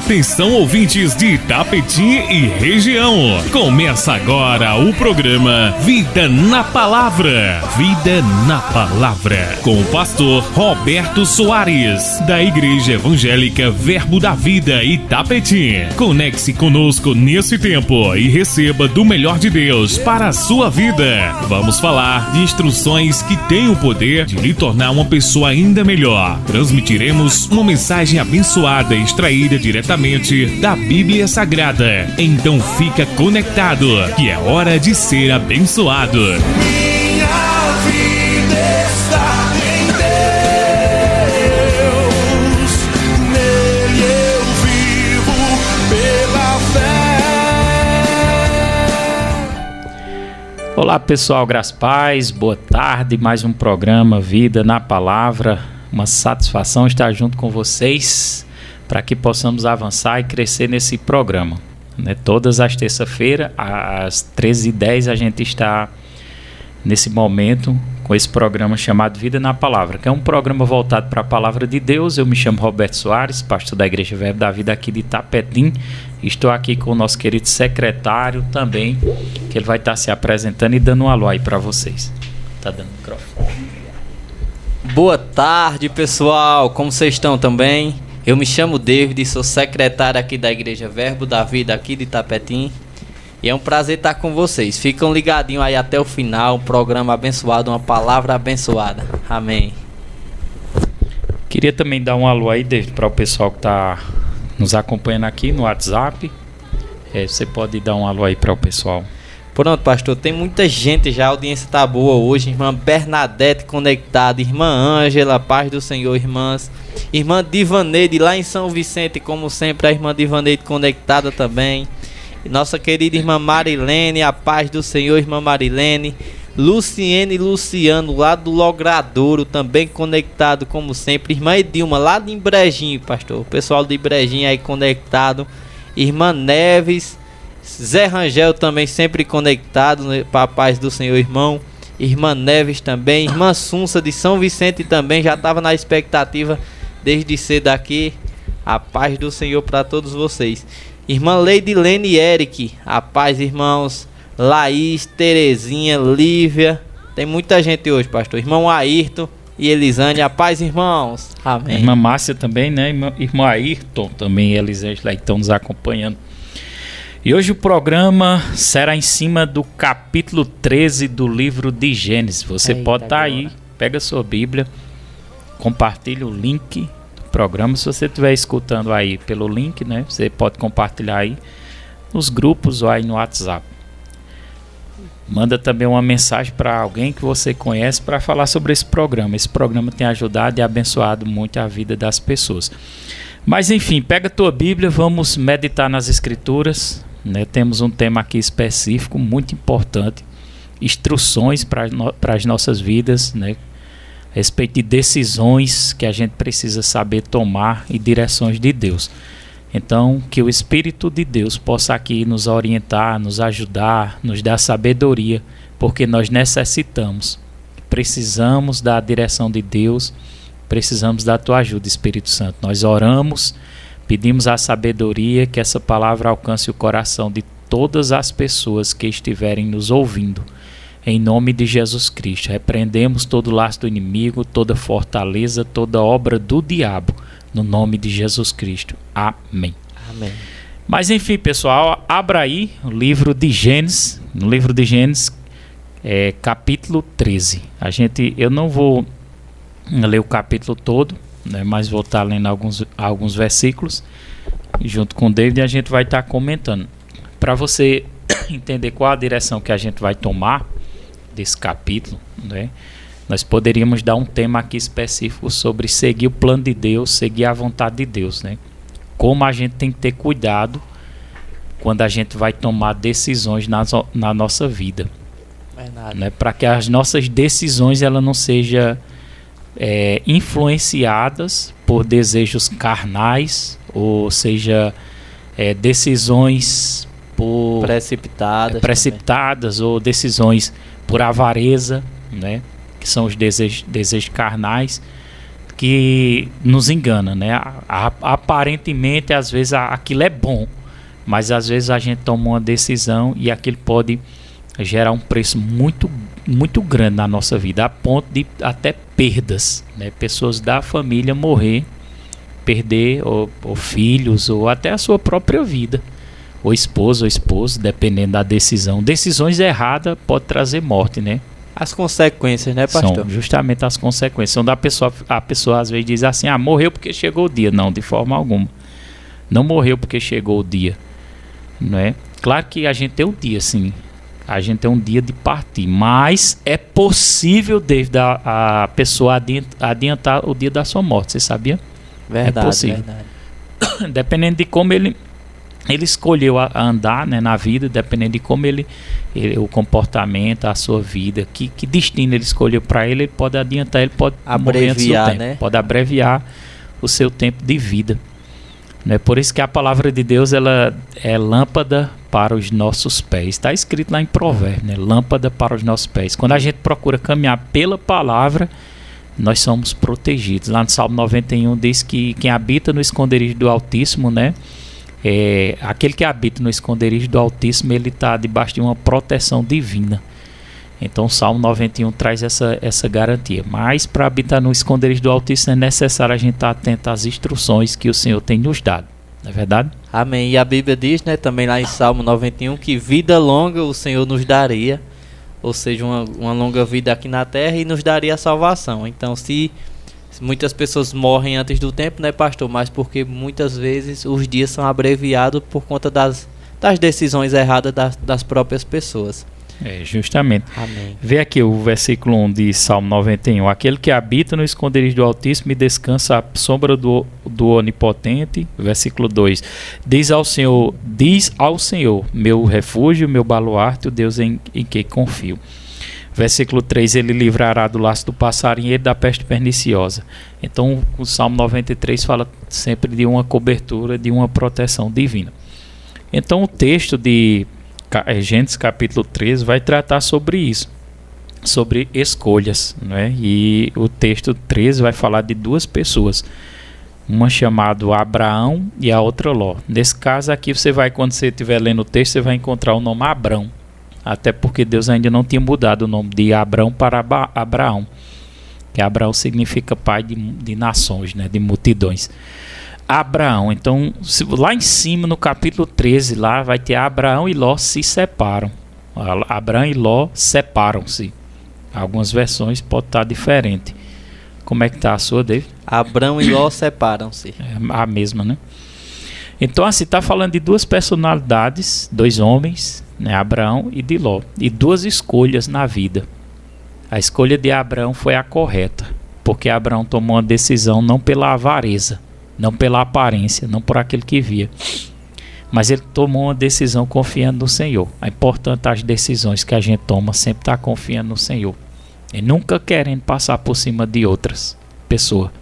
Atenção, ouvintes de Itapetim e região. Começa agora o programa Vida na Palavra. Vida na Palavra. Com o pastor Roberto Soares, da Igreja Evangélica Verbo da Vida Itapetim. Conecte-se conosco nesse tempo e receba do melhor de Deus para a sua vida. Vamos falar de instruções que têm o poder de lhe tornar uma pessoa ainda melhor. Transmitiremos uma mensagem abençoada extraída diretamente da Bíblia Sagrada. Então fica conectado, que é hora de ser abençoado. Minha vida está em Deus, nele eu vivo pela fé. Olá pessoal, graças a paz, boa tarde, mais um programa Vida na Palavra. Uma satisfação estar junto com vocês para que possamos avançar e crescer nesse programa. Todas as terças-feiras, às 13h10, a gente está nesse momento com esse programa chamado Vida na Palavra, que é um programa voltado para a Palavra de Deus. Eu me chamo Roberto Soares, pastor da Igreja Verbo da Vida aqui de Itapetim. Estou aqui com o nosso querido secretário também, que ele vai estar se apresentando e dando um alô aí para vocês. Tá dando microfone. Boa tarde, pessoal. Como vocês estão também? Eu me chamo David, sou secretário aqui da Igreja Verbo da Vida aqui de Itapetim. E é um prazer estar com vocês. Ficam ligadinhos aí até o final, um programa abençoado, uma palavra abençoada. Amém. Queria também dar um alô aí, David, para o pessoal que está nos acompanhando aqui no WhatsApp. Você pode dar um alô aí para o pessoal. Pronto, pastor, tem muita gente já, a audiência tá boa hoje. Irmã Bernadette conectada, irmã Ângela, paz do Senhor, irmãs. Irmã Divaneide lá em São Vicente, como sempre, a irmã Divaneide conectada também. E nossa querida irmã Marilene, a paz do Senhor, irmã Marilene. Luciene e Luciano lá do Logradouro, também conectado como sempre. Irmã Edilma lá de Ibrejinho, pastor, o pessoal de Ibrejinho aí conectado. Irmã Neves, Zé Rangel também sempre conectado, para a paz do Senhor, irmão. Irmã Neves também, irmã Sunsa de São Vicente também, já estava na expectativa desde cedo aqui. A paz do Senhor para todos vocês. Irmã Leidilene e Eric, a paz, irmãos. Laís, Terezinha, Lívia, tem muita gente hoje, pastor. Irmão Ayrton e Elisane, a paz, irmãos. Amém. Irmã Márcia também, né? Irmão Ayrton também e Elisane lá estão nos acompanhando. E hoje o programa será em cima do capítulo 13 do livro de Gênesis. Você pode estar aí, pega a sua Bíblia, compartilha o link do programa. Se você estiver escutando aí pelo link, né, você pode compartilhar aí nos grupos ou aí no WhatsApp. Manda também uma mensagem para alguém que você conhece para falar sobre esse programa. Esse programa tem ajudado e abençoado muito a vida das pessoas. Mas enfim, pega a tua Bíblia, vamos meditar nas Escrituras. Temos um tema aqui específico, muito importante, instruções para as nossas vidas, a respeito de decisões que a gente precisa saber tomar e direções de Deus. Então, que o Espírito de Deus possa aqui nos orientar, nos ajudar, nos dar sabedoria, porque nós precisamos da direção de Deus, precisamos da tua ajuda, Espírito Santo. Nós oramos, pedimos a sabedoria, que essa palavra alcance o coração de todas as pessoas que estiverem nos ouvindo. Em nome de Jesus Cristo, repreendemos todo laço do inimigo, toda fortaleza, toda obra do diabo, no nome de Jesus Cristo. Amém. Amém. Mas enfim, pessoal, abra aí o livro de Gênesis, no livro de Gênesis, capítulo 13. Eu não vou ler o capítulo todo, mas vou estar lendo alguns versículos junto com o David, e a gente vai estar comentando para você entender qual a direção que a gente vai tomar desse capítulo. Nós poderíamos dar um tema aqui específico sobre seguir o plano de Deus, seguir a vontade de Deus, como a gente tem que ter cuidado quando a gente vai tomar decisões na nossa vida, para que as nossas decisões elas não sejam influenciadas por desejos carnais, ou seja, decisões por precipitadas ou decisões por avareza, que são os desejos carnais, que nos engana, né? Aparentemente, às vezes, aquilo é bom, mas às vezes a gente toma uma decisão e aquilo pode gerar um preço muito, muito grande na nossa vida, a ponto de até perdas, né? Pessoas da família morrer, perder ou filhos, ou até a sua própria vida, ou esposo, dependendo da decisão. Decisões erradas pode trazer morte, né? As consequências, né, pastor? São justamente as consequências. Onde a pessoa às vezes diz assim, morreu porque chegou o dia. Não, de forma alguma. Não morreu porque chegou o dia, não é? Claro que a gente tem um dia, sim. A gente tem um dia de partir, mas é possível, David, a pessoa adiantar o dia da sua morte, você sabia? Verdade, é possível. Verdade. Dependendo de como ele escolheu a andar, né, na vida, dependendo de como o comportamento, a sua vida, que destino ele escolheu para ele pode adiantar, ele pode abreviar, tempo, né? Pode abreviar o seu tempo de vida. Né? Por isso que a palavra de Deus ela é lâmpada para os nossos pés. Está escrito lá em Provérbios, né? Lâmpada para os nossos pés. Quando a gente procura caminhar pela palavra, nós somos protegidos. Lá no Salmo 91 diz que quem habita no esconderijo do Altíssimo, né? Aquele que habita no esconderijo do Altíssimo, ele está debaixo de uma proteção divina. Então o Salmo 91 traz essa garantia. Mas para habitar no esconderijo do Altíssimo é necessário a gente estar atento às instruções que o Senhor tem nos dado. Não é verdade? Amém. E a Bíblia diz, né, também lá em Salmo 91, que vida longa o Senhor nos daria. Ou seja, uma longa vida aqui na terra e nos daria a salvação. Então se muitas pessoas morrem antes do tempo, né, pastor? Mas porque muitas vezes os dias são abreviados por conta das decisões erradas das próprias pessoas. Justamente. Amém. Vê aqui o versículo 1 de Salmo 91. Aquele que habita no esconderijo do Altíssimo e descansa à sombra do Onipotente. Versículo 2. Diz ao Senhor, meu refúgio, meu baluarte, o Deus em que confio. Versículo 3, ele livrará do laço do passarinheiro e da peste perniciosa. Então o Salmo 93 fala sempre de uma cobertura, de uma proteção divina. Então o texto de Gênesis capítulo 13 vai tratar sobre isso, sobre escolhas, né? E o texto 13 vai falar de duas pessoas, uma chamada Abraão e a outra Ló. Nesse caso aqui quando você estiver lendo o texto, você vai encontrar o nome Abrão, até porque Deus ainda não tinha mudado o nome de Abrão para Abraão, que Abraão significa pai de nações, né? De multidões. Abraão, então lá em cima no capítulo 13 lá vai ter Abraão e Ló se separam. Abraão e Ló separam-se. Algumas versões pode estar diferente. Como é que está a sua, David? Abraão e Ló separam-se. A mesma, né? Então assim, está falando de duas personalidades, dois homens, né? Abraão e de Ló, e duas escolhas na vida. A escolha de Abraão foi a correta, porque Abraão tomou uma decisão não pela avareza, não pela aparência, não por aquilo que via, mas ele tomou uma decisão confiando no Senhor. É importante as decisões que a gente toma sempre estar confiando no Senhor e nunca querendo passar por cima de outras pessoas.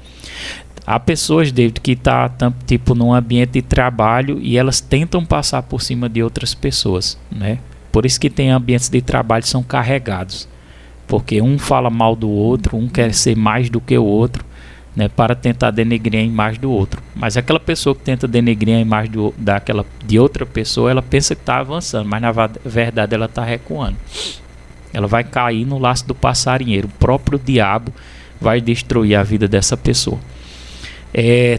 Há pessoas, David, que estão tipo num ambiente de trabalho e elas tentam passar por cima de outras pessoas, né? Por isso que tem ambientes de trabalho que são carregados, porque um fala mal do outro, um quer ser mais do que o outro, né, para tentar denegrir a imagem do outro. Mas aquela pessoa que tenta denegrir a imagem de outra pessoa, ela pensa que está avançando, mas na verdade ela está recuando. Ela vai cair no laço do passarinheiro. O próprio diabo vai destruir a vida dessa pessoa.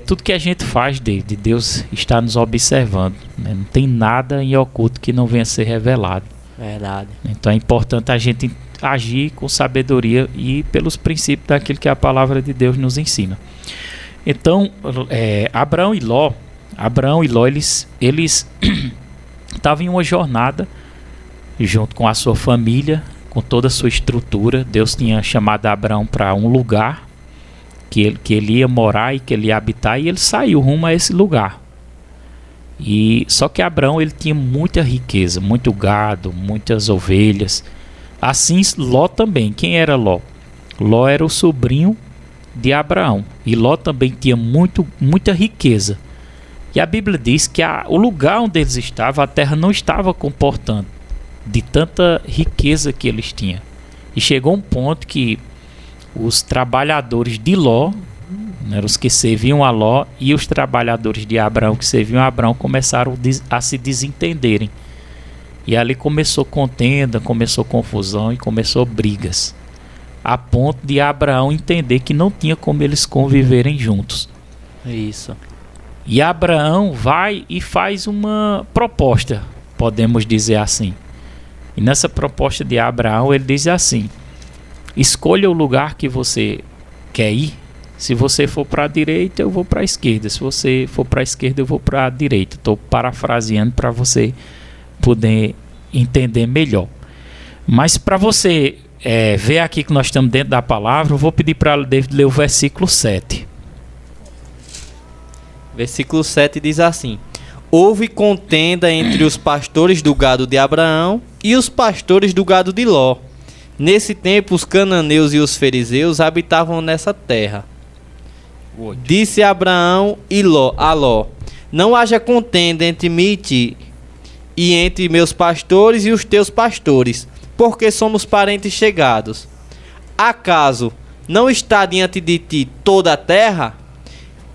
Tudo que a gente faz, Deus está nos observando, né? Não tem nada em oculto que não venha a ser revelado. Verdade. Então é importante a gente agir com sabedoria e pelos princípios daquilo que a palavra de Deus nos ensina. Então Abraão e Ló eles estavam em uma jornada junto com a sua família, com toda a sua estrutura. Deus tinha chamado Abraão para um lugar que ele ia morar e que ele ia habitar, e ele saiu rumo a esse lugar. E só que Abraão ele tinha muita riqueza, muito gado, muitas ovelhas. Assim Ló também. Quem era Ló? Ló era o sobrinho de Abraão, e Ló também tinha muita riqueza. E a Bíblia diz que o lugar onde eles estavam, a terra não estava comportando de tanta riqueza que eles tinham. E chegou um ponto que os trabalhadores de Ló Eram os que serviam a Ló, e os trabalhadores de Abraão que serviam a Abraão começaram a se desentenderem. E ali começou contenda, começou confusão e começou brigas, a ponto de Abraão entender que não tinha como eles conviverem juntos. Isso. E Abraão vai e faz uma proposta, podemos dizer assim. E nessa proposta de Abraão, ele diz assim: escolha o lugar que você quer ir. Se você for para a direita, eu vou para a esquerda. Se você for para a esquerda, eu vou para a direita. Estou parafraseando para você poder entender melhor. Mas para você ver aqui que nós estamos dentro da palavra, eu vou pedir para David ler o versículo 7. Versículo 7 diz assim: houve contenda entre os pastores do gado de Abraão e os pastores do gado de Ló. Nesse tempo, os cananeus e os fariseus habitavam nessa terra. Disse Abraão a Ló: não haja contenda entre mim e ti, e entre meus pastores e os teus pastores, porque somos parentes chegados. Acaso não está diante de ti toda a terra?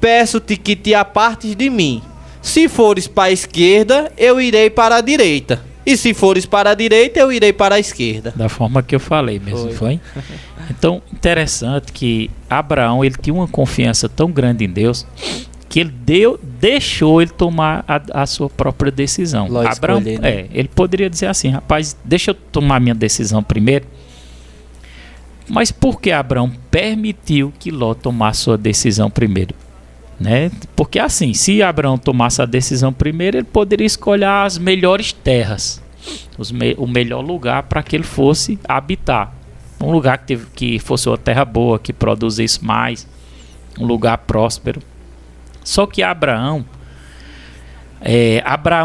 Peço-te que te apartes de mim. Se fores para a esquerda, eu irei para a direita. E se fores para a direita, eu irei para a esquerda. Da forma que eu falei mesmo, foi? Então, interessante que Abraão, ele tinha uma confiança tão grande em Deus, que ele deixou ele tomar a sua própria decisão. Abraão, escolher, né? ele poderia dizer assim: rapaz, deixa eu tomar minha decisão primeiro. Mas por que Abraão permitiu que Ló tomasse sua decisão primeiro? Né? Porque assim, se Abraão tomasse a decisão primeiro, ele poderia escolher as melhores terras, o melhor lugar para que ele fosse habitar. Um lugar que fosse uma terra boa, que produzisse mais, um lugar próspero. Só que Abraão,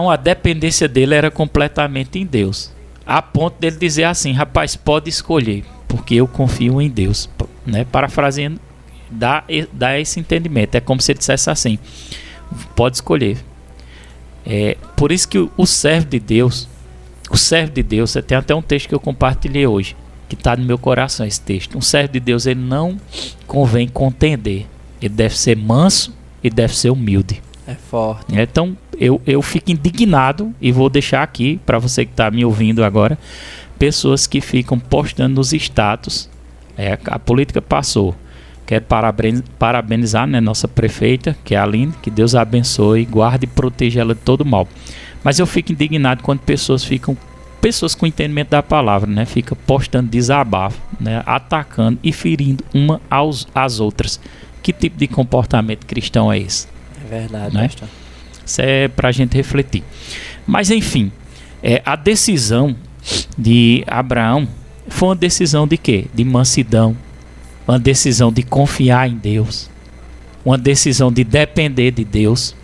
a dependência dele era completamente em Deus, a ponto dele dizer assim: rapaz, pode escolher, porque eu confio em Deus, né? Parafraseando, dá esse entendimento. É como se ele dissesse assim: pode escolher. Por isso que o servo de Deus, tem até um texto que eu compartilhei hoje, que está no meu coração, esse texto. Um servo de Deus, ele não convém contender, ele deve ser manso e deve ser humilde. É forte. Então eu fico indignado, e vou deixar aqui para você que está me ouvindo agora, pessoas que ficam postando nos status: a política passou. Quero parabenizar, né, nossa prefeita, que é a Aline, que Deus a abençoe, guarde e proteja ela de todo mal. Mas eu fico indignado quando pessoas com entendimento da palavra, né, ficam postando desabafo, né, atacando e ferindo uma às outras. Que tipo de comportamento cristão é esse? É verdade, né? pastor. Isso é para a gente refletir. Mas enfim, a decisão de Abraão foi uma decisão de quê? De mansidão. Uma decisão de confiar em Deus. Uma decisão de depender de Deus.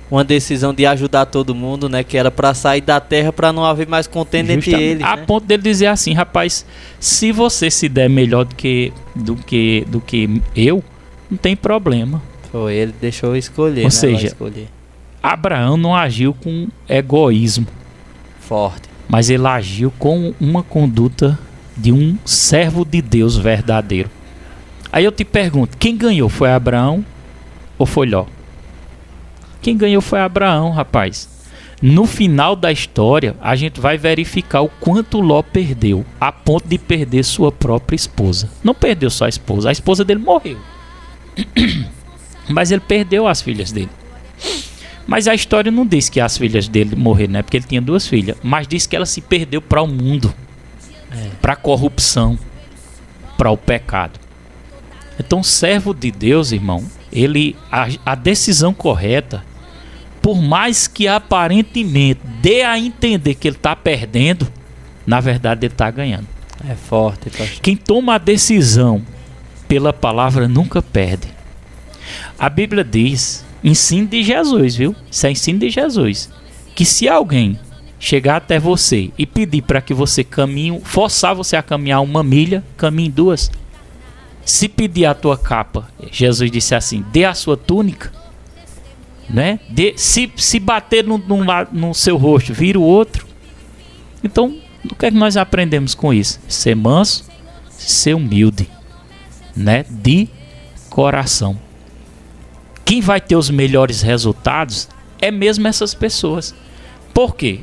Uma decisão de ajudar todo mundo, né? Que era para sair da terra, para não haver mais contenda entre eles, a né? ponto dele dizer assim: rapaz, se você se der melhor do que eu, não tem problema. Foi, ele deixou escolher, Ou seja, Abraão não agiu com egoísmo forte, mas ele agiu com uma conduta de um servo de Deus verdadeiro. Aí eu te pergunto: quem ganhou? Foi Abraão ou foi Ló? Quem ganhou foi Abraão, rapaz. No final da história, a gente vai verificar o quanto Ló perdeu, a ponto de perder sua própria esposa. Não perdeu só a esposa dele morreu. Mas ele perdeu as filhas dele. Mas a história não diz que as filhas dele morreram, né? Porque ele tinha 2 filhas. Mas diz que ela se perdeu para o mundo, para a corrupção, para o pecado. Então, servo de Deus, irmão, a decisão correta, por mais que aparentemente dê a entender que ele está perdendo, na verdade ele está ganhando. É forte, pastor. Quem toma a decisão pela palavra nunca perde. A Bíblia diz, ensino de Jesus, viu? Isso é ensino de Jesus, que se alguém chegar até você e pedir para que você caminhe, forçar você a caminhar 1 milha, caminhe 2. Se pedir a tua capa, Jesus disse assim: dê a sua túnica, né? Se bater no seu rosto, vira o outro. Então, o que é que nós aprendemos com isso? Ser manso, ser humilde, né? De coração. quem vai ter os melhores resultados é mesmo essas pessoas. Por quê?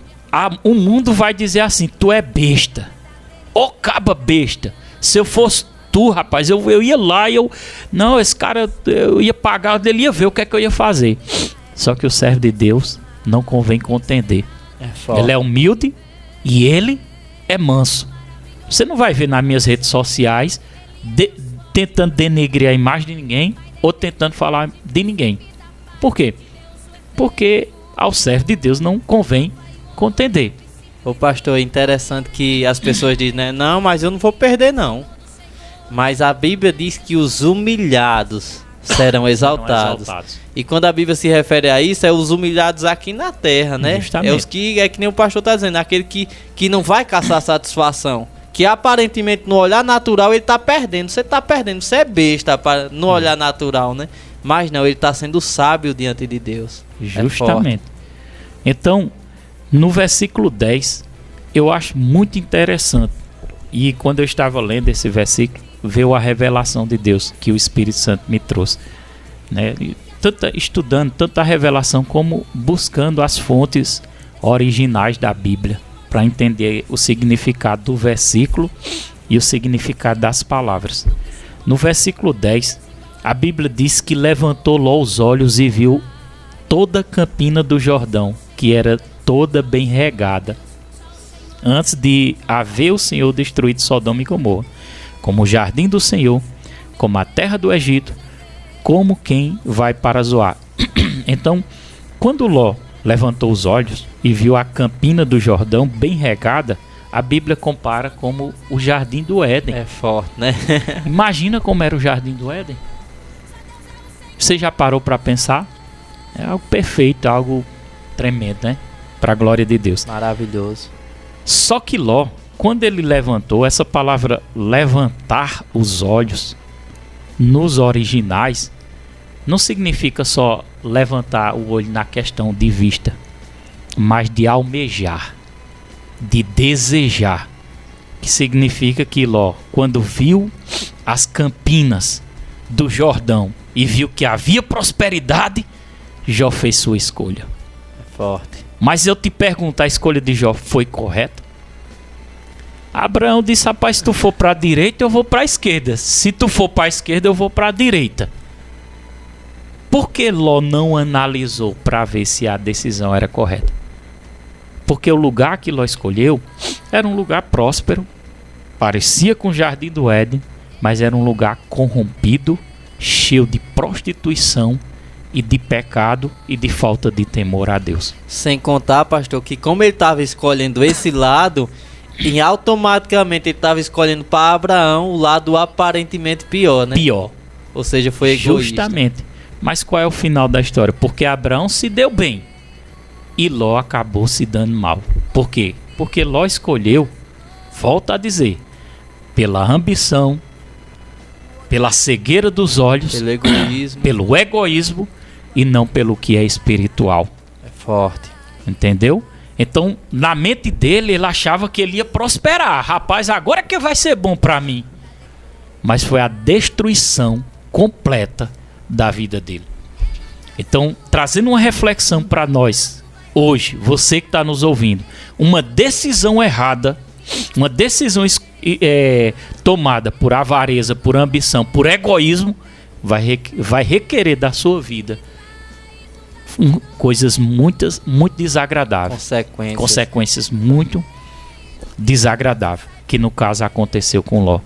O mundo vai dizer assim: tu é besta, ô caba besta. Se eu fosse tu, rapaz, eu ia lá e não, esse cara, eu ia pagar, ele ia ver o que é que eu ia fazer. Só que o servo de Deus não convém contender. Ele é humilde e ele é manso. Você não vai ver nas minhas redes sociais tentando denegrir a imagem de ninguém ou tentando falar de ninguém. Por quê? Porque ao servo de Deus não convém contender. Ô pastor, é interessante que as pessoas dizem, né? Não, mas eu não vou perder não. Mas a Bíblia diz que os humilhados serão exaltados. E quando a Bíblia se refere a isso, é os humilhados aqui na terra, né? Justamente. É os que, é que nem o pastor está dizendo, aquele que não vai caçar satisfação. Que aparentemente no olhar natural ele está perdendo. Você está perdendo, você é besta no olhar natural, né? Mas não, ele está sendo sábio diante de Deus. Justamente. Então, no versículo 10, eu acho muito interessante. E quando eu estava lendo esse versículo, veio a revelação de Deus que o Espírito Santo me trouxe, né? Estudando tanto a revelação como buscando as fontes originais da Bíblia para entender o significado do versículo e o significado das palavras. No versículo 10, a Bíblia diz que levantou Ló os olhos e viu toda a campina do Jordão, que era toda bem regada, antes de haver o Senhor destruído Sodoma e Gomorra, como o jardim do Senhor, como a terra do Egito, como quem vai para Zoar. Então, quando Ló levantou os olhos e viu a campina do Jordão bem regada, a Bíblia compara como o jardim do Éden. É forte, né? Imagina como era o jardim do Éden. Você já parou para pensar? É algo perfeito, algo tremendo, né? Para a glória de Deus. Maravilhoso. Só que Ló, quando ele levantou, essa palavra levantar os olhos, nos originais, não significa só levantar o olho na questão de vista, mas de almejar, de desejar. Que significa que Ló, quando viu as campinas do Jordão e viu que havia prosperidade, Jó fez sua escolha. É forte. Mas eu te pergunto, a escolha de Jó foi correta? Abraão disse: rapaz, se tu for para a direita, eu vou para a esquerda. Se tu for para a esquerda, eu vou para a direita. Por que Ló não analisou para ver se a decisão era correta? Porque o lugar que Ló escolheu era um lugar próspero, parecia com o jardim do Éden, mas era um lugar corrompido, cheio de prostituição e de pecado e de falta de temor a Deus. Sem contar, pastor, que como ele estava escolhendo esse lado, e automaticamente ele estava escolhendo para Abraão o lado aparentemente pior, né? Pior. Ou seja, foi egoísta. Justamente. Mas qual é o final da história? Porque Abraão se deu bem e Ló acabou se dando mal. Por quê? Porque Ló escolheu, volta a dizer, pela ambição, pela cegueira dos olhos, pelo egoísmo e não pelo que é espiritual. É forte. Entendeu? Então, na mente dele, ele achava que ele ia prosperar. Rapaz, agora é que vai ser bom para mim. Mas foi a destruição completa da vida dele. Então, trazendo uma reflexão para nós, hoje, você que está nos ouvindo, uma decisão errada, uma decisão tomada por avareza, por ambição, por egoísmo, vai requerer da sua vida coisas muito desagradáveis. Consequências muito desagradáveis, que no caso aconteceu com Ló.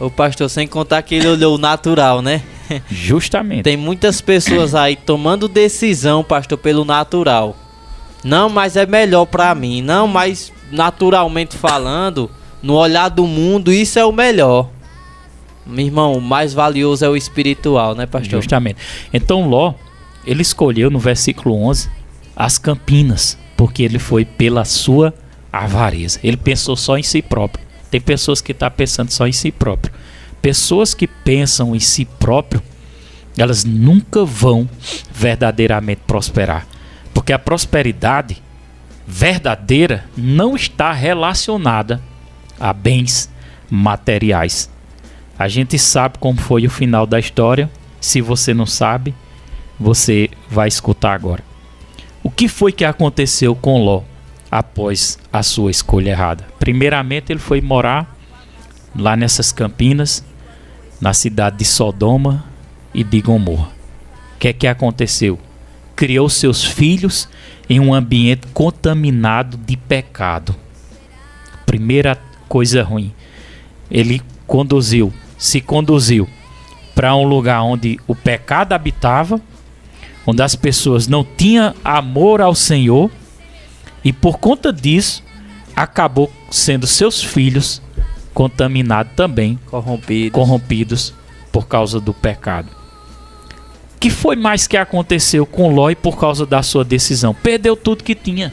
O pastor, sem contar que ele olhou o natural, né? Justamente. Tem muitas pessoas aí tomando decisão, pastor, pelo natural. Não, mas é melhor pra mim. Não, mas naturalmente falando, no olhar do mundo, isso é o melhor. Meu irmão, o mais valioso é o espiritual, né, pastor? Justamente. Então Ló, ele escolheu no versículo 11 as campinas, porque ele foi pela sua avareza. Ele pensou só em si próprio. Tem pessoas que estão pensando só em si próprio. Pessoas que pensam em si próprio, elas nunca vão verdadeiramente prosperar. Porque a prosperidade verdadeira não está relacionada a bens materiais. A gente sabe como foi o final da história Se você não sabe, você vai escutar agora. O que foi que aconteceu com Ló após a sua escolha errada? Primeiramente, ele foi morar lá nessas campinas, na cidade de Sodoma e de Gomorra. O que é que aconteceu? Criou seus filhos em um ambiente contaminado de pecado. Primeira coisa ruim. Ele se conduziu para um lugar onde o pecado habitava, onde as pessoas não tinham amor ao Senhor, e por conta disso acabou sendo seus filhos contaminados também, corrompidos por causa do pecado. O que foi mais que aconteceu com Ló e por causa da sua decisão? Perdeu tudo que tinha,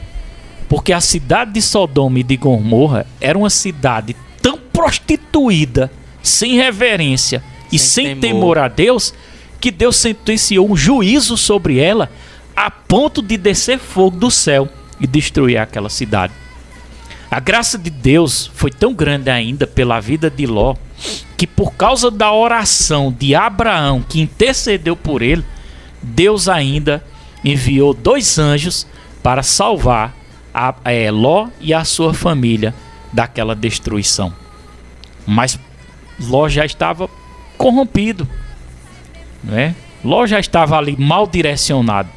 porque a cidade de Sodoma e de Gomorra era uma cidade tão prostituída, sem reverência e sem temor a Deus, que Deus sentenciou um juízo sobre ela a ponto de descer fogo do céu e destruir aquela cidade. A graça de Deus foi tão grande ainda pela vida de Ló, que por causa da oração de Abraão, que intercedeu por ele, Deus ainda enviou 2 anjos para salvar Ló e a sua família daquela destruição. Mas Ló já estava corrompido, né? Ló já estava ali mal direcionado,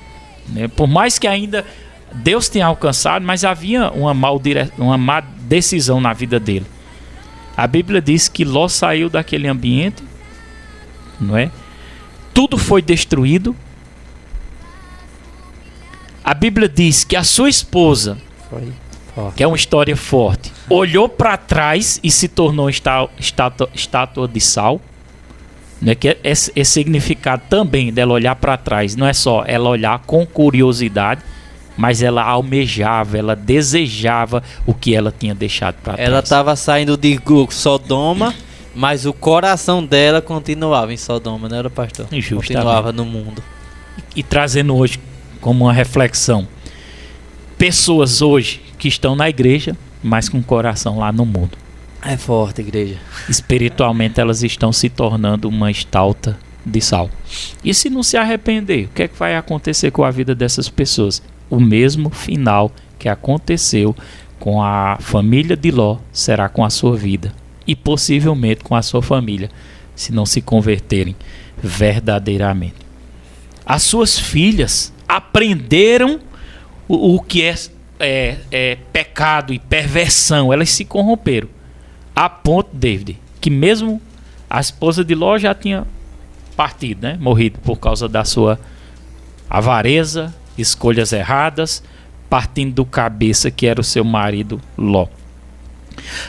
né? Por mais que ainda Deus tenha alcançado, mas havia uma má decisão na vida dele. A Bíblia diz que Ló saiu daquele ambiente, não é? Tudo foi destruído. A Bíblia diz que a sua esposa, que é uma história forte, olhou para trás e se tornou estátua de sal, né? Que esse significado também dela olhar para trás não é só ela olhar com curiosidade, mas ela almejava, ela desejava o que ela tinha deixado para trás. Ela estava saindo de Sodoma, mas o coração dela continuava em Sodoma, não era, pastor? Justamente. Continuava no mundo. E trazendo hoje como uma reflexão, pessoas hoje que estão na igreja, mas com o coração lá no mundo. É forte, igreja. Espiritualmente elas estão se tornando uma estátua de sal. E se não se arrepender, o que é que vai acontecer com a vida dessas pessoas? O mesmo final que aconteceu com a família de Ló será com a sua vida, e possivelmente com a sua família, se não se converterem verdadeiramente. As suas filhas aprenderam o que é pecado e perversão. Elas se corromperam a ponto, David, que mesmo a esposa de Ló já tinha partido, né? Morrido por causa da sua avareza, escolhas erradas, partindo do cabeça que era o seu marido Ló.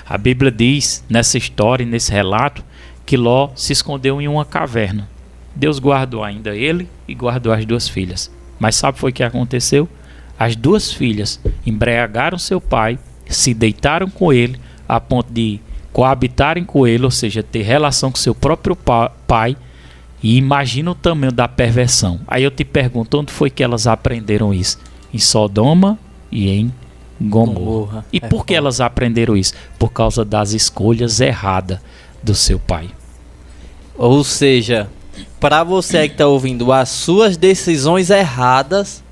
A Bíblia diz nessa história, nesse relato, que Ló se escondeu em uma caverna. Deus guardou ainda ele e guardou as 2 filhas. Mas sabe o que foi que aconteceu? As 2 filhas embriagaram seu pai, se deitaram com ele a ponto de coabitarem com ele, ou seja, ter relação com seu próprio pai. E imagina o tamanho da perversão. Aí eu te pergunto, onde foi que elas aprenderam isso? Em Sodoma e em Gomorra. E por que elas aprenderam isso? Por causa das escolhas erradas do seu pai. Ou seja, para você que está ouvindo, as suas decisões erradas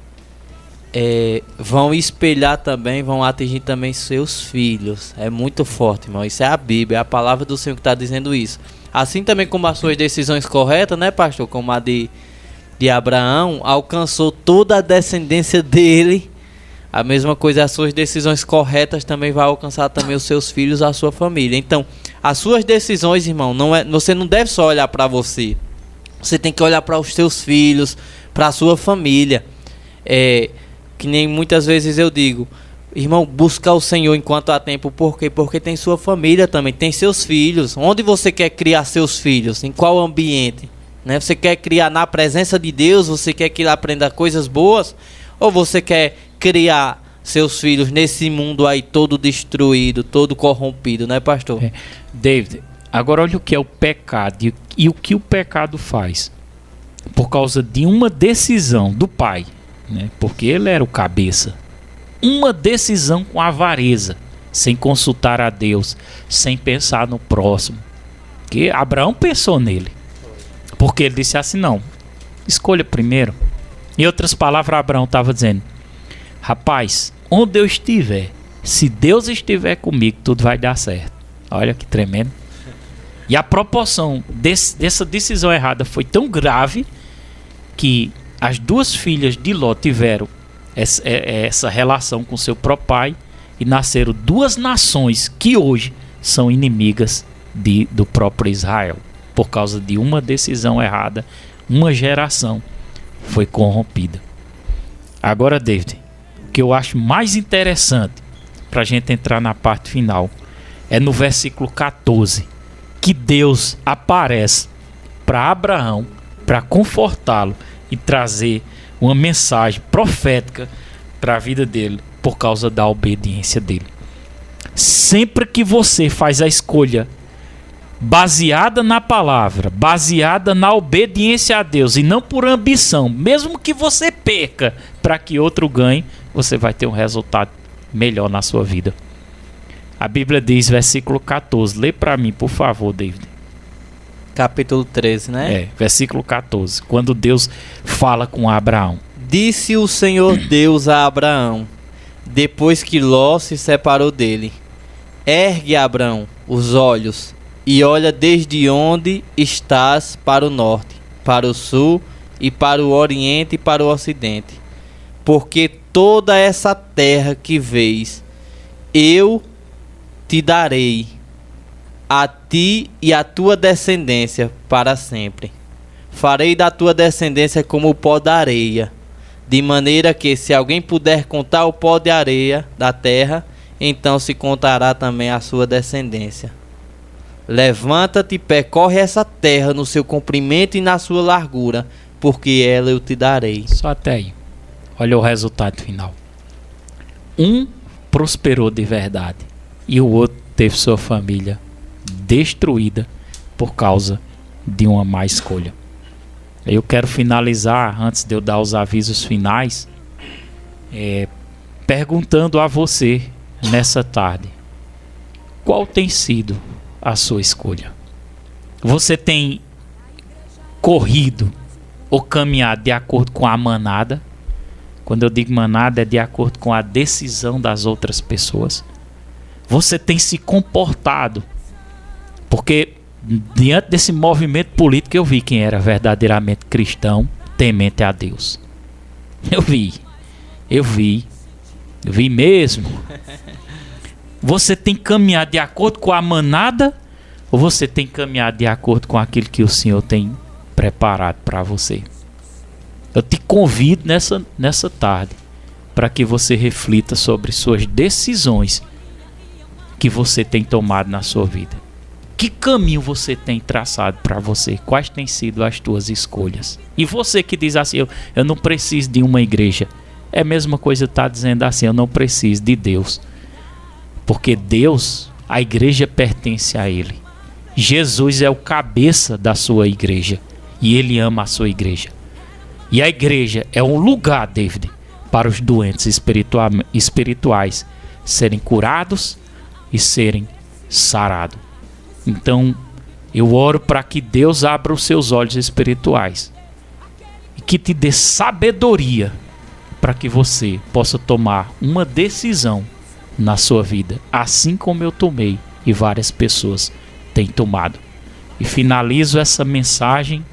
vão espelhar também, vão atingir também seus filhos. É muito forte, irmão. Isso é a Bíblia, é a palavra do Senhor que está dizendo isso. Assim também como as suas decisões corretas, né, pastor? Como a de Abraão, alcançou toda a descendência dele. A mesma coisa, as suas decisões corretas também vai alcançar também os seus filhos, a sua família. Então, as suas decisões, irmão, você não deve só olhar para você. Você tem que olhar para os seus filhos, para a sua família. Que nem muitas vezes eu digo, irmão, busca o Senhor enquanto há tempo. Por quê? Porque tem sua família também, tem seus filhos. Onde você quer criar seus filhos? Em qual ambiente? Né? Você quer criar na presença de Deus? Você quer que ele aprenda coisas boas? Ou você quer criar seus filhos nesse mundo aí todo destruído, todo corrompido, né, pastor? David, agora olha o que é o pecado e o que o pecado faz. Por causa de uma decisão do pai, né? Porque ele era o cabeça. Uma decisão com avareza, sem consultar a Deus, sem pensar no próximo. Que Abraão pensou nele. Porque ele disse assim, não, escolha primeiro. Em outras palavras, Abraão estava dizendo, rapaz, onde eu estiver, se Deus estiver comigo, tudo vai dar certo. Olha que tremendo. E a proporção dessa decisão errada foi tão grave que as duas filhas de Ló tiveram essa relação com seu próprio pai e nasceram duas nações que hoje são inimigas do próprio Israel. Por causa de uma decisão errada, uma geração foi corrompida. Agora, David, o que eu acho mais interessante para a gente entrar na parte final é no versículo 14, que Deus aparece para Abraão para confortá-lo e trazer uma mensagem profética para a vida dele por causa da obediência dele. Sempre que você faz a escolha baseada na palavra, baseada na obediência a Deus e não por ambição, mesmo que você perca para que outro ganhe, você vai ter um resultado melhor na sua vida. A Bíblia diz, versículo 14, lê para mim, por favor, David. Capítulo 13, né? Versículo 14, quando Deus fala com Abraão. Disse o Senhor Deus a Abraão, depois que Ló se separou dele: ergue, Abraão, os olhos e olha desde onde estás para o norte, para o sul e para o oriente e para o ocidente. Porque toda essa terra que vês, eu te darei, a ti e à tua descendência para sempre. Farei da tua descendência como o pó da areia, de maneira que, se alguém puder contar o pó de areia da terra, então se contará também a sua descendência. Levanta-te, percorre essa terra no seu comprimento e na sua largura, porque ela eu te darei. Só até aí. Olha o resultado final. Um prosperou de verdade e o outro teve sua família destruída por causa de uma má escolha. Eu quero finalizar, antes de eu dar os avisos finais, perguntando a você nessa tarde: qual tem sido a sua escolha? Você tem corrido ou caminhado de acordo com a manada? Quando eu digo manada, é de acordo com a decisão das outras pessoas. Você tem se comportado, porque diante desse movimento político eu vi quem era verdadeiramente cristão, temente a Deus. Eu vi mesmo. Você tem caminhado de acordo com a manada ou você tem caminhado de acordo com aquilo que o Senhor tem preparado para você? Eu te convido nessa tarde para que você reflita sobre suas decisões que você tem tomado na sua vida. Que caminho você tem traçado para você? Quais têm sido as tuas escolhas? E você que diz assim, eu não preciso de uma igreja. É a mesma coisa que está dizendo assim, eu não preciso de Deus. Porque Deus, a igreja pertence a Ele. Jesus é o cabeça da sua igreja e Ele ama a sua igreja. E a igreja é um lugar, David, para os doentes espirituais serem curados e serem sarados. Então, eu oro para que Deus abra os seus olhos espirituais e que te dê sabedoria para que você possa tomar uma decisão na sua vida, assim como eu tomei e várias pessoas têm tomado. E finalizo essa mensagem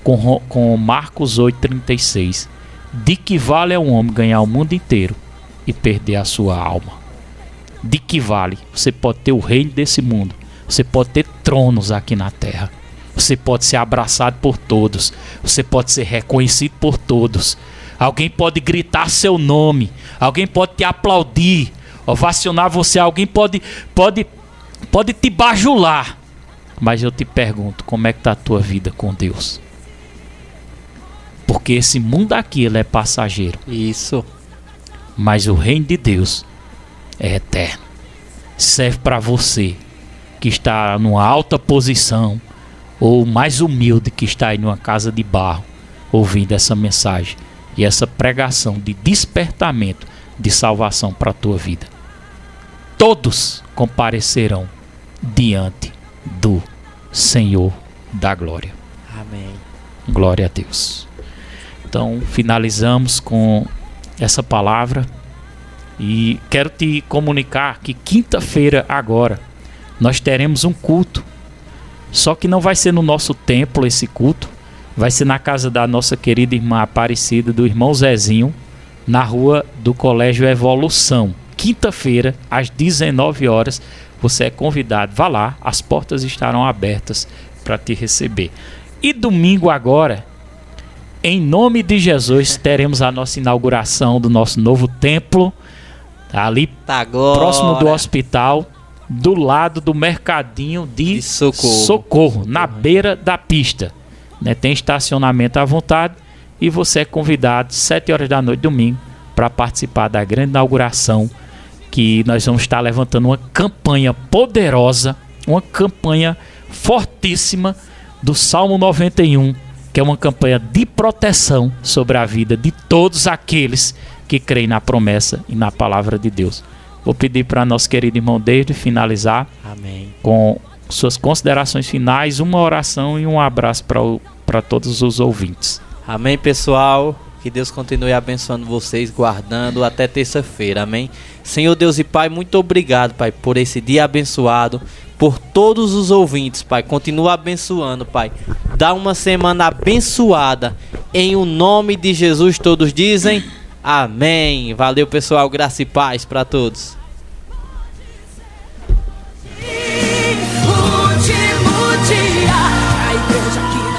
com Marcos 8,36. De que vale um homem ganhar o mundo inteiro e perder a sua alma? De que vale? Você pode ter o reino desse mundo, você pode ter tronos aqui na terra, você pode ser abraçado por todos, você pode ser reconhecido por todos, alguém pode gritar seu nome, alguém pode te aplaudir, ovacionar você, alguém pode te bajular. Mas eu te pergunto, como é que está a tua vida com Deus? Porque esse mundo aqui ele é passageiro. Isso. Mas o reino de Deus é eterno. Serve para você que está numa alta posição, ou mais humilde que está aí numa casa de barro, ouvindo essa mensagem e essa pregação de despertamento de salvação para a tua vida. Todos comparecerão diante do Senhor da glória. Amém. Glória a Deus. Então, finalizamos com essa palavra e quero te comunicar que quinta-feira agora nós teremos um culto, só que não vai ser no nosso templo esse culto, vai ser na casa da nossa querida irmã Aparecida, do irmão Zezinho, na rua do Colégio Evolução. Quinta-feira, às 19 horas, você é convidado, vá lá, as portas estarão abertas para te receber. E domingo agora, em nome de Jesus, teremos a nossa inauguração do nosso novo templo, ali próximo do hospital, do lado do mercadinho de Socorro, na beira da pista. Né? Tem estacionamento à vontade e você é convidado 7 horas da noite domingo para participar da grande inauguração, que nós vamos estar levantando uma campanha poderosa, uma campanha fortíssima do Salmo 91, que é uma campanha de proteção sobre a vida de todos aqueles que creem na promessa e na palavra de Deus. Vou pedir para nosso querido irmão David finalizar. Amém. Com suas considerações finais, uma oração e um abraço para todos os ouvintes. Amém, pessoal. Que Deus continue abençoando vocês, guardando até terça-feira. Amém. Senhor Deus e Pai, muito obrigado, Pai, por esse dia abençoado, por todos os ouvintes, Pai. Continua abençoando, Pai. Dá uma semana abençoada. Em o nome de Jesus, todos dizem amém. Valeu, pessoal. Graça e paz para todos. Último dia, a igreja que